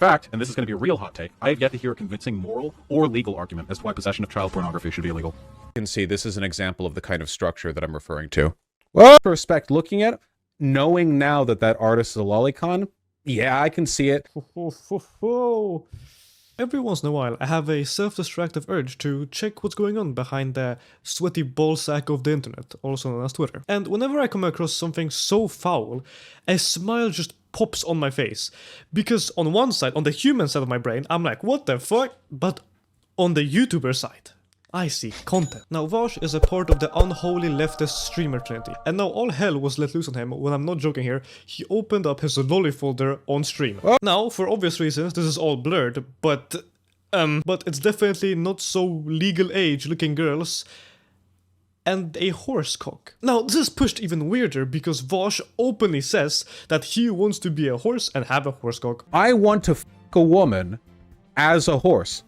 fact, and this is going to be a real hot take, I have yet to hear a convincing moral or legal argument as to why possession of child pornography should be illegal. You can see this is an example of the kind of structure that I'm referring to. Well, respect looking at it, knowing now that that artist is a lolicon, yeah, I can see it. Every once in a while, I have a self-destructive urge to check what's going on behind the sweaty ballsack of the internet, also known as Twitter. And whenever I come across something so foul, a smile just pops on my face. Because on one side, on the human side of my brain, I'm like, what the fuck? But on the YouTuber side, I see content. Now, Vaush is a part of the unholy leftist streamer trinity, and now all hell was let loose on him when I'm not joking here. He opened up his lolly folder on stream. Now, for obvious reasons, this is all blurred, but it's definitely not so legal age looking girls and a horse cock. Now, this is pushed even weirder because Vaush openly says that he wants to be a horse and have a horse cock. I want to f a woman as a horse.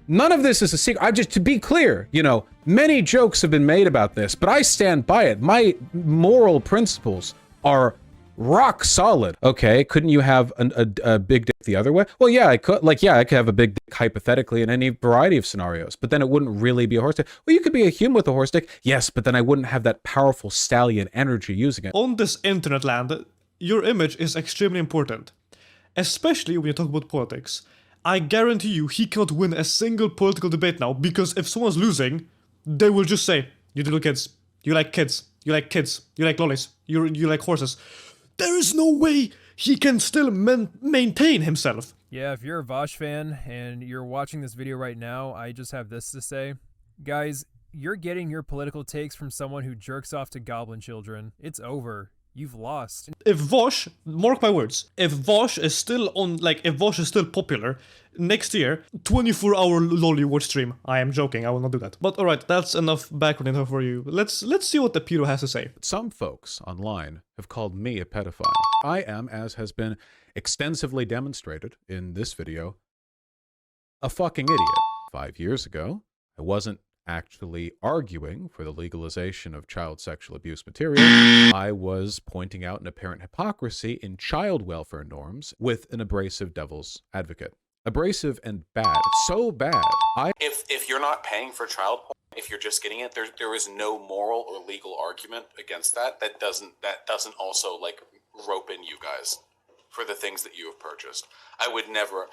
None of this is a secret. To be clear, you know, many jokes have been made about this, but I stand by it. My moral principles are rock solid. Okay, couldn't you have a big dick the other way? Well, yeah, I could. Like, yeah, I could have a big dick hypothetically in any variety of scenarios, but then it wouldn't really be a horse dick. Well, you could be a human with a horse dick, yes, but then I wouldn't have that powerful stallion energy using it. On this internet land, your image is extremely important, especially when you talk about politics. I guarantee you he cannot win a single political debate now, because if someone's losing, they will just say, you little kids, you like kids, you like kids, you like lollies, you like horses. There is no way he can still maintain himself. Yeah, if you're a Vaush fan and you're watching this video right now, I just have this to say. Guys, you're getting your political takes from someone who jerks off to goblin children. It's over. You've lost. If Vaush, mark my words, if Vaush is still on, if Vaush is still popular, next year, 24-hour lolly watch stream. I am joking, I will not do that. But alright, that's enough background info for you. Let's see what the pedo has to say. Some folks online have called me a pedophile. I am, as has been extensively demonstrated in this video, a fucking idiot. 5 years ago, I wasn't actually arguing for the legalization of child sexual abuse material. I was pointing out an apparent hypocrisy in child welfare norms with an abrasive devil's advocate. Abrasive and bad. So bad. If you're not paying for child porn, if you're just getting it, there is no moral or legal argument against that. That doesn't also like rope in you guys for the things that you have purchased. I would never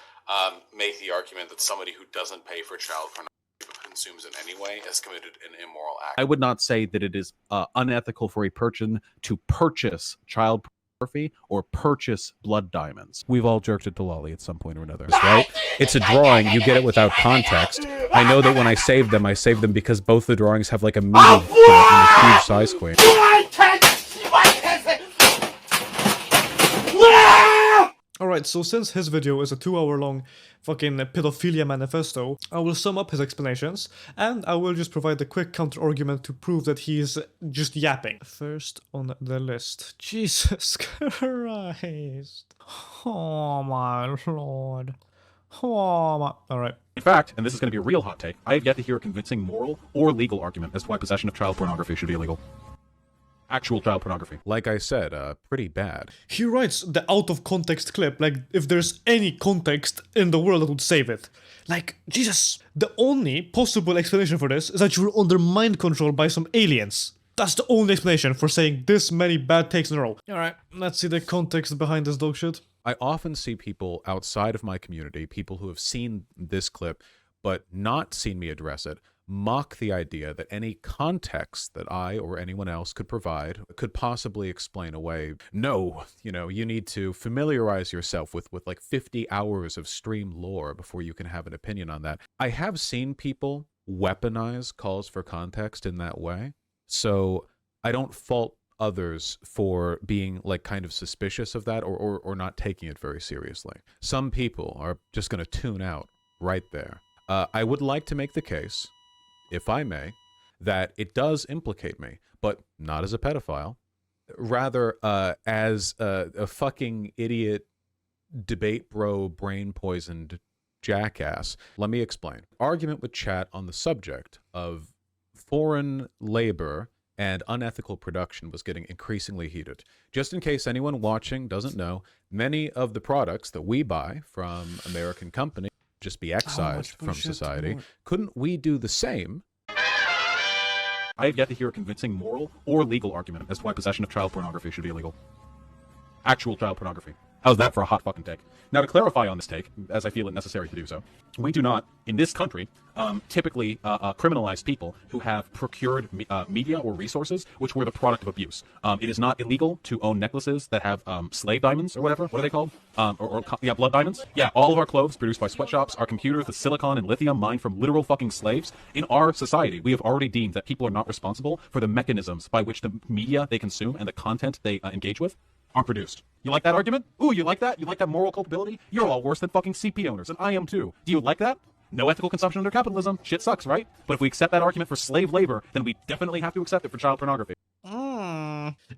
make the argument that somebody who doesn't pay for child pornography consumes in any way has committed an immoral act. I would not say that it is unethical for a person to purchase child pornography or purchase blood diamonds. We've all jerked it to lolly at some point or another, right? It's a drawing, you get it without context. I know that when I save them because both the drawings have like a medium and a huge size queen. Alright, so since his video is a 2-hour-long fucking pedophilia manifesto, I will sum up his explanations, and I will just provide a quick counter-argument to prove that he's just yapping. First on the list. Jesus Christ. Oh my lord. Oh my... Alright. In fact, and this is going to be a real hot take, I have yet to hear a convincing moral or legal argument as to why possession of child pornography should be illegal. Actual child pornography. Like I said, pretty bad. He writes the out-of-context clip, like if there's any context in the world that would save it. Like, Jesus. The only possible explanation for this is that you were under mind control by some aliens. That's the only explanation for saying this many bad takes in a row. Alright, let's see the context behind this dog shit. I often see people outside of my community, people who have seen this clip, but not seen me address it, mock the idea that any context that I or anyone else could provide could possibly explain away. No, you know, you need to familiarize yourself with like 50 hours of stream lore before you can have an opinion on that. I have seen people weaponize calls for context in that way, so I don't fault others for being like kind of suspicious of that or not taking it very seriously. Some people are just going to tune out right there. I would like to make the case, if I may, that it does implicate me, but not as a pedophile, rather as a fucking idiot, debate bro, brain-poisoned jackass. Let me explain. Argument with chat on the subject of foreign labor and unethical production was getting increasingly heated. Just in case anyone watching doesn't know, many of the products that we buy from American companies just be excised from society. Couldn't we do the same? I have yet to hear a convincing moral or legal argument as to why possession of child pornography should be illegal. Actual child pornography. How's that for a hot fucking take? Now, to clarify on this take, as I feel it necessary to do so, we do not, in this country, typically criminalize people who have procured media or resources which were the product of abuse. It is not illegal to own necklaces that have slave diamonds or whatever. What are they called? Yeah, blood diamonds. Yeah, all of our clothes produced by sweatshops, our computers with silicon and lithium mined from literal fucking slaves. In our society, we have already deemed that people are not responsible for the mechanisms by which the media they consume and the content they engage with are produced. You like that argument? Ooh, you like that? You like that moral culpability? You're all worse than fucking CP owners, and I am too. Do you like that? No ethical consumption under capitalism. Shit sucks, right? But if we accept that argument for slave labor, then we definitely have to accept it for child pornography.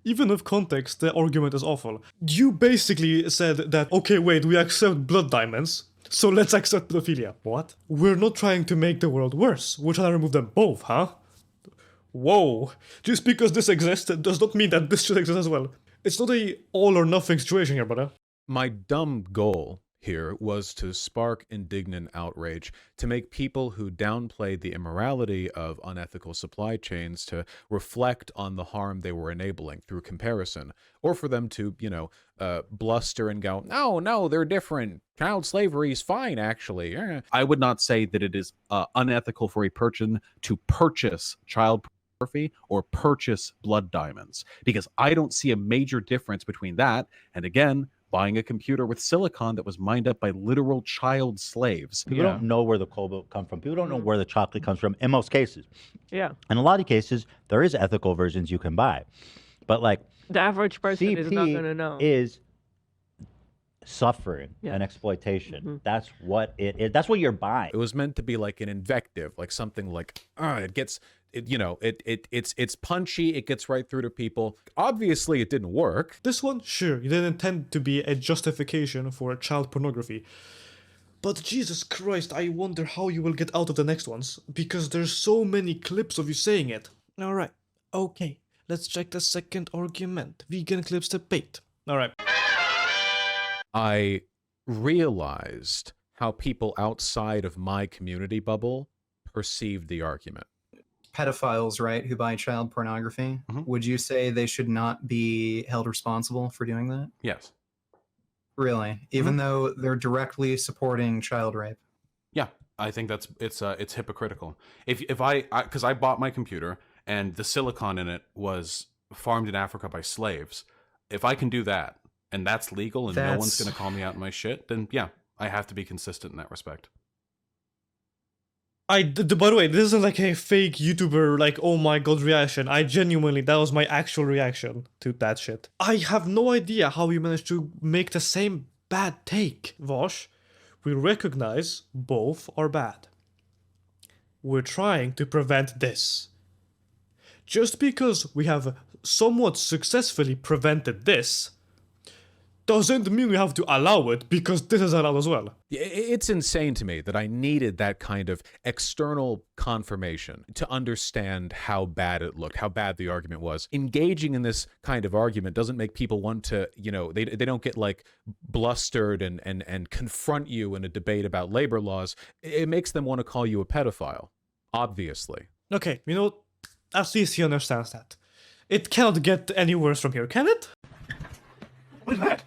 Even with context, the argument is awful. You basically said that, okay, wait, we accept blood diamonds, so let's accept pedophilia. What? We're not trying to make the world worse. We're trying to remove them both, huh? Whoa. Just because this exists does not mean that this should exist as well. It's not a all or nothing situation here, brother. My dumb goal here was to spark indignant outrage, to make people who downplayed the immorality of unethical supply chains to reflect on the harm they were enabling through comparison, or for them to, bluster and go, no, they're different. Child slavery is fine, actually. I would not say that it is unethical for a person to purchase child pornography or purchase blood diamonds, because I don't see a major difference between that and, again, buying a computer with silicon that was mined up by literal child slaves. People don't know where the cobalt comes from. People don't know where the chocolate comes from in most cases. Yeah. In a lot of cases, there is ethical versions you can buy. But like the average person CP is not going to know. Is suffering and exploitation. That's what it is. That's what you're buying. It was meant to be like an invective, like something like, it's punchy, it gets right through to people. Obviously, it didn't work. This one, sure, it didn't intend to be a justification for child pornography. But Jesus Christ, I wonder how you will get out of the next ones, because there's so many clips of you saying it. Alright, okay, let's check the second argument. Vegan clips debate. Alright. I realized how people outside of my community bubble perceived the argument. Pedophiles, right, who buy child pornography, would you say they should not be held responsible for doing that? Yes. Really? Even though they're directly supporting child rape? Yeah, I think it's hypocritical. If I because I bought my computer and the silicon in it was farmed in Africa by slaves, if I can do that and that's legal and no one's going to call me out on my shit, then yeah, I have to be consistent in that respect. By the way, this isn't like a fake YouTuber, like, oh my god reaction. That was my actual reaction to that shit. I have no idea how you managed to make the same bad take, Vaush. We recognize both are bad. We're trying to prevent this. Just because we have somewhat successfully prevented this, doesn't mean we have to allow it, because this is allowed as well. It's insane to me that I needed that kind of external confirmation to understand how bad it looked, how bad the argument was. Engaging in this kind of argument doesn't make people want to, they don't get like blustered and confront you in a debate about labor laws. It makes them want to call you a pedophile, obviously. Okay, at least he understands that. It cannot get any worse from here, can it? What is that?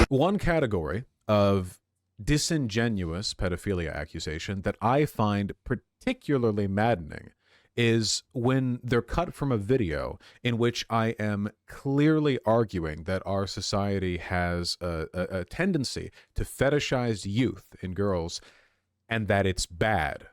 One category of disingenuous pedophilia accusation that I find particularly maddening is when they're cut from a video in which I am clearly arguing that our society has a tendency to fetishize youth in girls and that it's bad.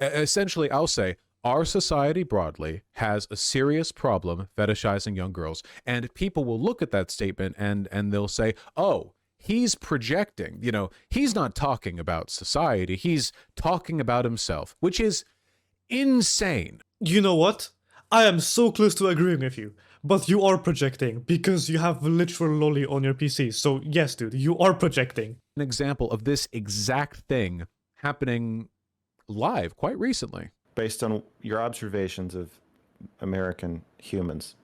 Essentially, I'll say, our society broadly has a serious problem fetishizing young girls, and people will look at that statement and they'll say, oh, he's projecting, he's not talking about society, he's talking about himself, which is insane. You know what? I am so close to agreeing with you, but you are projecting because you have literal lolly on your PC, so yes, dude, you are projecting. An example of this exact thing happening live quite recently. Based on your observations of American humans,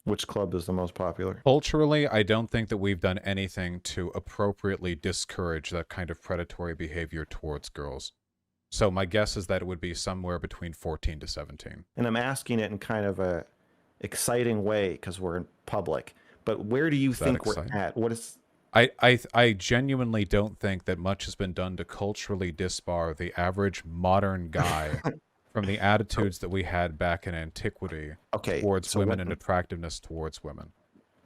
which club is the most popular? Culturally, I don't think that we've done anything to appropriately discourage that kind of predatory behavior towards girls. So my guess is that it would be somewhere between 14 to 17. And I'm asking it in kind of a exciting way because we're in public. But where do you think we're at? What is... I genuinely don't think that much has been done to culturally disbar the average modern guy from the attitudes that we had back in antiquity towards women and attractiveness towards women.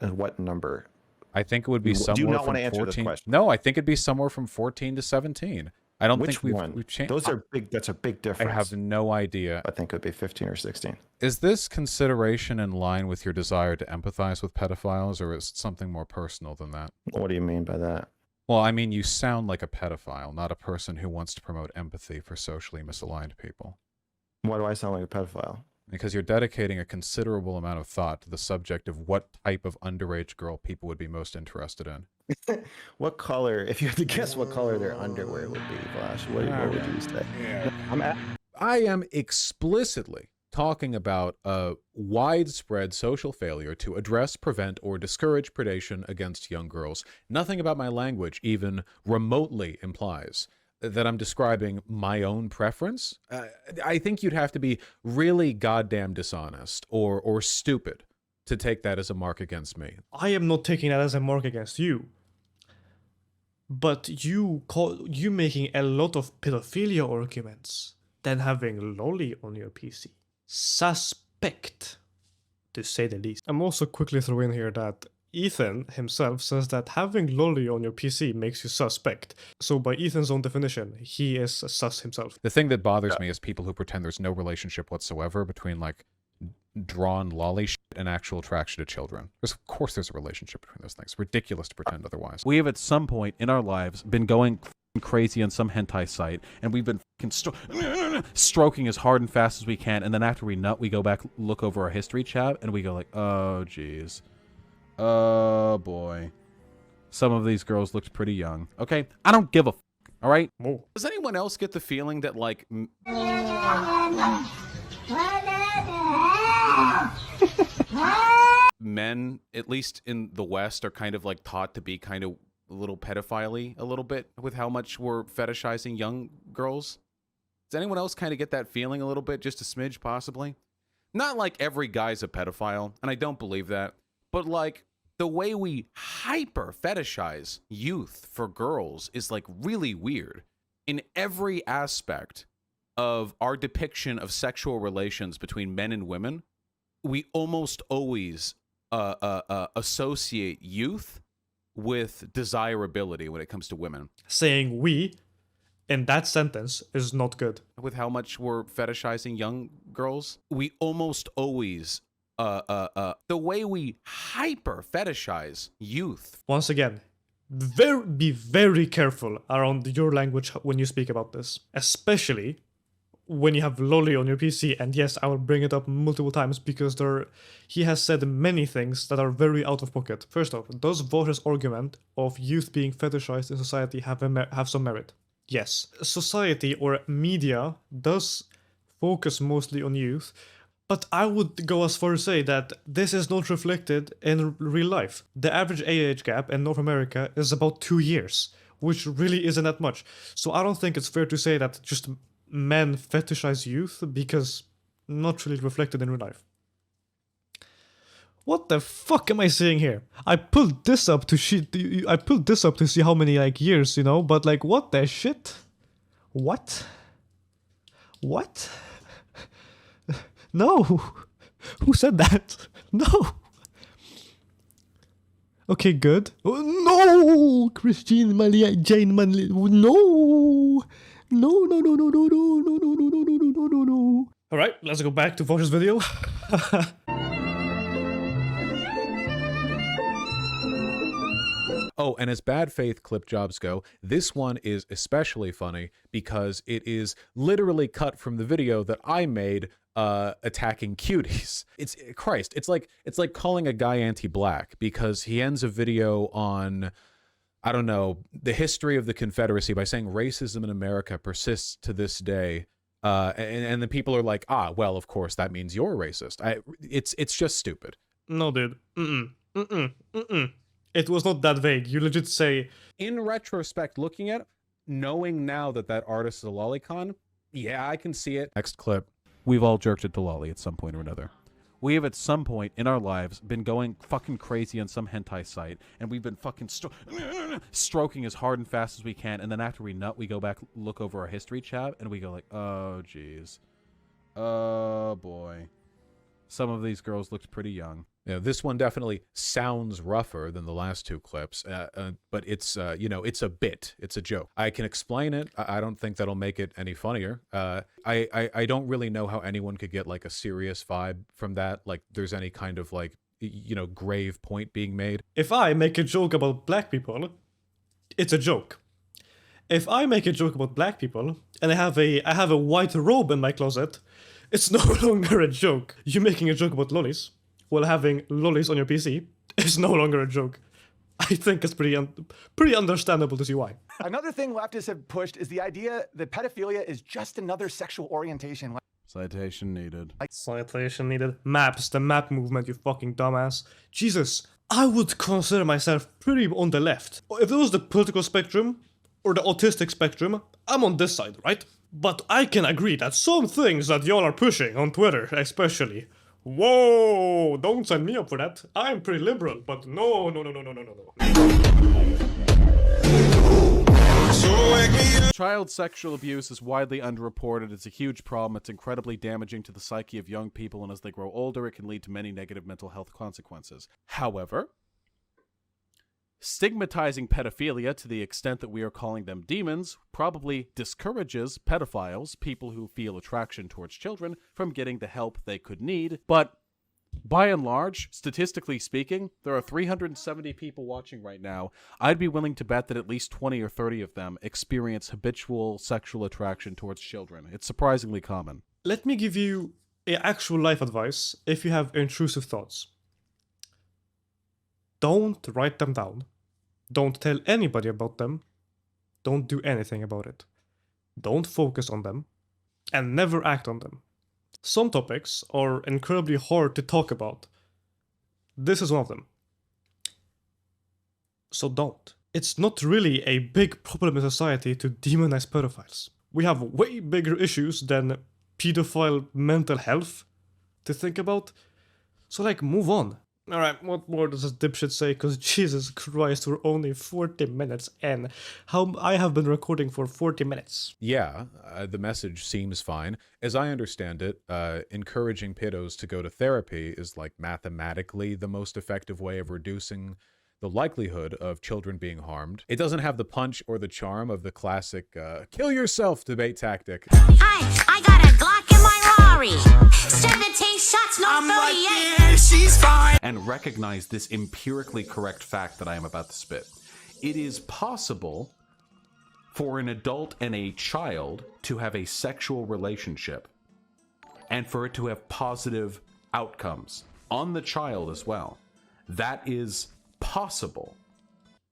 And what number? I think it would be somewhere do you not from want to answer 14. this question? No, I think it'd be somewhere from 14 to 17. I don't Which think one? we've changed. Those are big. That's a big difference. I have no idea. I think it would be 15 or 16. Is this consideration in line with your desire to empathize with pedophiles, or is it something more personal than that? What do you mean by that? Well, I mean, you sound like a pedophile, not a person who wants to promote empathy for socially misaligned people. Why do I sound like a pedophile? Because you're dedicating a considerable amount of thought to the subject of what type of underage girl people would be most interested in. What color, if you had to guess what color their underwear would be, Vaush, what would you say? I am explicitly talking about a widespread social failure to address, prevent, or discourage predation against young girls. Nothing about my language even remotely implies that I'm describing my own preference. I think you'd have to be really goddamn dishonest or stupid to take that as a mark against me. I am not taking that as a mark against you. But you making a lot of pedophilia arguments than having lolly on your PC. Suspect, to say the least. I'm also quickly throwing in here that Ethan himself says that having lolly on your PC makes you suspect. So by Ethan's own definition, he is sus himself. The thing that bothers me is people who pretend there's no relationship whatsoever between like drawn lolly shit and actual attraction to children. Of course there's a relationship between those things. Ridiculous to pretend otherwise. We have at some point in our lives been going crazy on some hentai site, and we've been stroking as hard and fast as we can, and then after we nut, we go back, look over our history tab, and we go like, oh geez. Oh boy. Some of these girls looked pretty young. Okay, I don't give a f, all right? Whoa. Does anyone else get the feeling that like men, at least in the West, are kind of like taught to be kind of a little pedophile-y a little bit with how much we're fetishizing young girls? Does anyone else kind of get that feeling a little bit, just a smidge possibly? Not like every guy's a pedophile, and I don't believe that, but like the way we hyper fetishize youth for girls is like really weird. In every aspect of our depiction of sexual relations between men and women, we almost always associate youth with desirability when it comes to women. Saying we in that sentence is not good. With how much we're fetishizing young girls, we almost always the way we hyper fetishize youth. Once again, be very careful around your language when you speak about this, especially when you have lolly on your PC. And yes, I will bring it up multiple times because he has said many things that are very out of pocket. First off, does Vaush's argument of youth being fetishized in society have some merit? Yes. Society or media does focus mostly on youth, but I would go as far as say that this is not reflected in real life. The average age gap in North America is about 2 years, which really isn't that much. So I don't think it's fair to say that just men fetishize youth, because not really reflected in real life. What the fuck am I saying here? I pulled this up to see how many like years, but like what the shit? What? No. Who said that? No. Okay, good. Oh, no, Christine Malia Jane Manley. No. No. All right, let's go back to Vaush's video. Oh, and as bad faith clip jobs go, this one is especially funny because it is literally cut from the video that I made attacking cuties. It's like calling a guy anti-black because he ends a video on, I don't know, the history of the Confederacy by saying racism in America persists to this day. And then people are like, well, of course, that means you're racist. It's just stupid. No, dude. It was not that vague. You legit say... In retrospect, looking at it, knowing now that that artist is a lolicon, yeah, I can see it. Next clip. We've all jerked at the lolly at some point or another. We have at some point in our lives been going fucking crazy on some hentai site, and we've been fucking stroking as hard and fast as we can, and then after we nut, we go back, look over our history tab, and we go like, oh, jeez. Oh, boy. Some of these girls looked pretty young. Yeah, this one definitely sounds rougher than the last two clips, but it's, it's a bit. It's a joke. I can explain it. I don't think that'll make it any funnier. I don't really know how anyone could get, like, a serious vibe from that. Like, there's any kind of, like, grave point being made. If I make a joke about black people, it's a joke. If I make a joke about black people, and I have a white robe in my closet, it's no longer a joke. You making a joke about lollies while having lollies on your PC is no longer a joke. I think it's pretty understandable to see why. Another thing leftists have pushed is the idea that pedophilia is just another sexual orientation. Citation needed. Citation needed. Maps, the map movement, you fucking dumbass. Jesus, I would consider myself pretty on the left. If it was the political spectrum or the autistic spectrum, I'm on this side, right? But I can agree that some things that y'all are pushing on Twitter, especially. Whoa! Don't sign me up for that. I'm pretty liberal, but no. Child sexual abuse is widely underreported. It's a huge problem. It's incredibly damaging to the psyche of young people, and as they grow older, it can lead to many negative mental health consequences. However, stigmatizing pedophilia to the extent that we are calling them demons probably discourages pedophiles, people who feel attraction towards children, from getting the help they could need. But by and large, statistically speaking, there are 370 people watching right now. I'd be willing to bet that at least 20 or 30 of them experience habitual sexual attraction towards children. It's surprisingly common. Let me give you actual life advice if you have intrusive thoughts. Don't write them down. Don't tell anybody about them. Don't do anything about it. Don't focus on them. And never act on them. Some topics are incredibly hard to talk about. This is one of them. So don't. It's not really a big problem in society to demonize pedophiles. We have way bigger issues than pedophile mental health to think about. So move on. Alright, what more does this dipshit say? Because Jesus Christ, we're only 40 minutes in. I have been recording for 40 minutes. Yeah, the message seems fine. As I understand it, encouraging pedos to go to therapy is mathematically the most effective way of reducing the likelihood of children being harmed. It doesn't have the punch or the charm of the classic kill yourself debate tactic. I got a Glock in my Rari. 17 shots, no 38. Yeah, she's fine. And recognize this empirically correct fact that I am about to spit. It is possible for an adult and a child to have a sexual relationship and for it to have positive outcomes on the child as well. That is possible.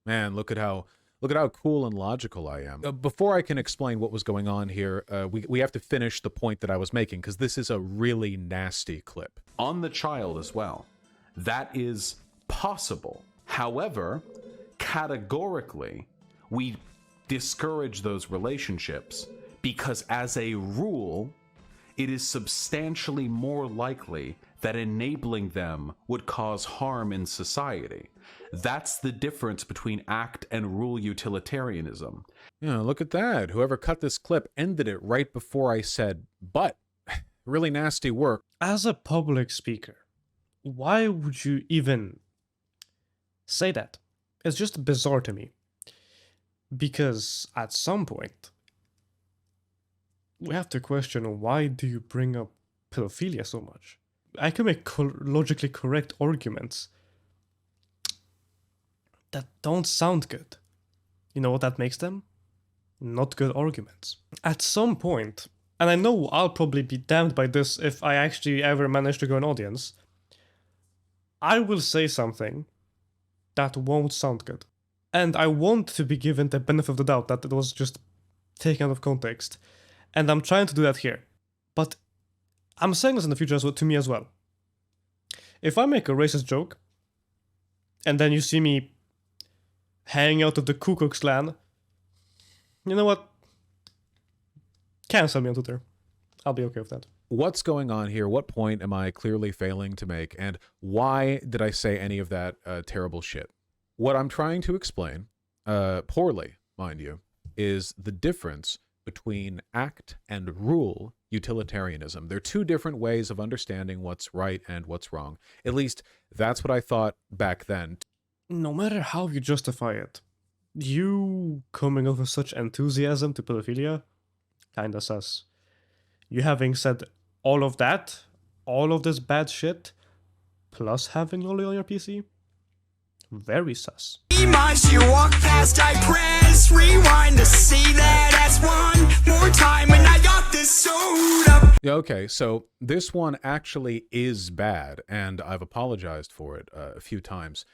Man, look at how cool and logical I am. Before I can explain what was going on here, we have to finish the point that I was making, because this is a really nasty clip. On the child as well. That is possible. However, categorically, we discourage those relationships because as a rule, it is substantially more likely that enabling them would cause harm in society. That's the difference between act and rule utilitarianism. Yeah, look at that. Whoever cut this clip ended it right before I said, but. Really nasty work. As a public speaker, why would you even say that? It's just bizarre to me. Because at some point, we have to question, why do you bring up pedophilia so much? I can make logically correct arguments that don't sound good. You know what that makes them? Not good arguments. At some point, and I know I'll probably be damned by this if I actually ever manage to go an audience, I will say something that won't sound good. And I want to be given the benefit of the doubt that it was just taken out of context. And I'm trying to do that here. But I'm saying this in the future as well, to me as well. If I make a racist joke, and then you see me hanging out with the Ku Klux Klan, you know what? Cancel me on Twitter. I'll be okay with that. What's going on here? What point am I clearly failing to make? And why did I say any of that terrible shit? What I'm trying to explain, poorly, mind you, is the difference between act and rule utilitarianism. They're two different ways of understanding what's right and what's wrong. At least that's what I thought back then. No matter how you justify it, you coming off with such enthusiasm to pedophilia, kinda sus. You having said all of that, all of this bad shit, plus having lolly on your PC, very sus. You walk past, I press rewind to see that ass one more time, and I got this soda. Yeah, okay, so this one actually is bad, and I've apologized for it a few times.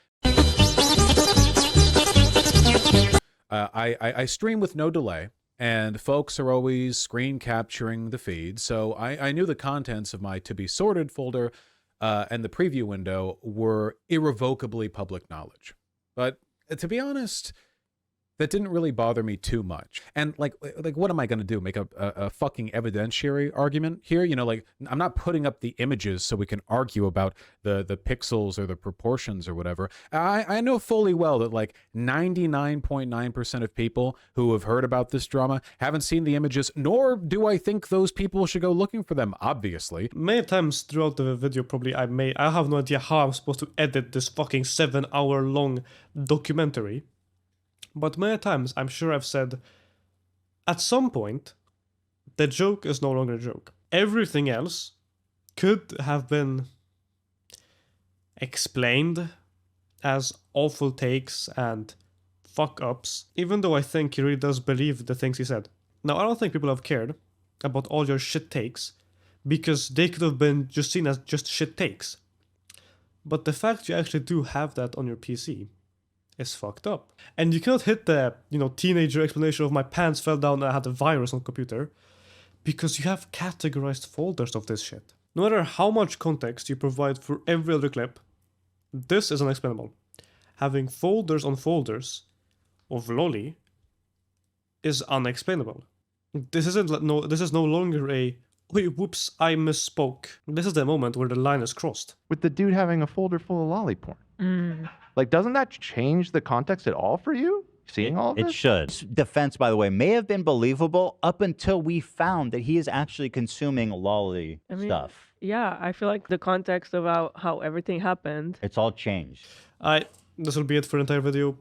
I stream with no delay, and folks are always screen capturing the feed, so I knew the contents of my to be sorted folder and the preview window were irrevocably public knowledge. But to be honest, that didn't really bother me too much. And like what am I going to do? Make a fucking evidentiary argument here? You know, like, I'm not putting up the images so we can argue about the pixels or the proportions or whatever. I know fully well that like 99.9% of people who have heard about this drama haven't seen the images, nor do I think those people should go looking for them, obviously. Many times throughout the video, probably I have no idea how I'm supposed to edit this fucking 7-hour long documentary. But many times, I'm sure I've said, at some point, the joke is no longer a joke. Everything else could have been explained as awful takes and fuck-ups, even though I think he really does believe the things he said. Now, I don't think people have cared about all your shit takes, because they could have been just seen as just shit takes. But the fact you actually do have that on your PC is fucked up. And you cannot hit the, teenager explanation of my pants fell down and I had a virus on the computer, because you have categorized folders of this shit. No matter how much context you provide for every other clip, this is unexplainable. Having folders on folders of lolly is unexplainable. This is no longer a, wait, whoops, I misspoke. This is the moment where the line is crossed. With the dude having a folder full of lolly porn. Like, doesn't that change the context at all for you? Seeing all of this? It should. This defense, by the way, may have been believable up until we found that he is actually consuming lolly stuff. Yeah, I feel like the context about how everything happened. It's all changed. This will be it for the entire video.